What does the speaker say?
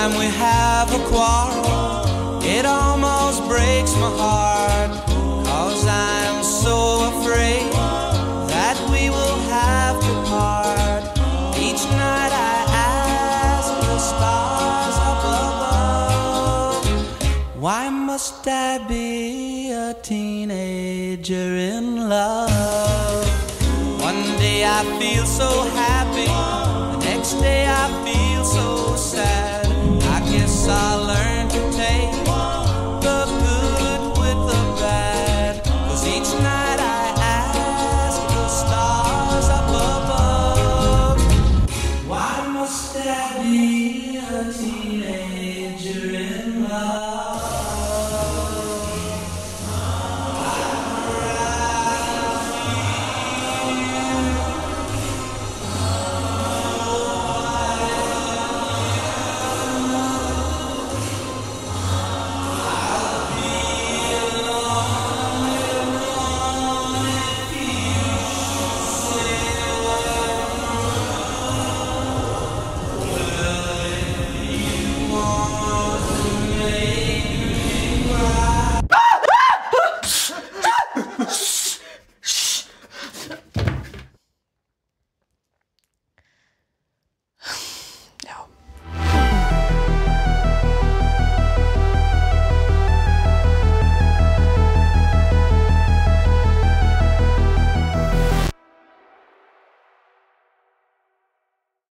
time we have a quarrel, it almost breaks my heart, 'cause I'm so afraid that we will have to part. Each night I ask the stars up above, why must I be a teenager in love? One day I feel so happy, the next day I feel so sad.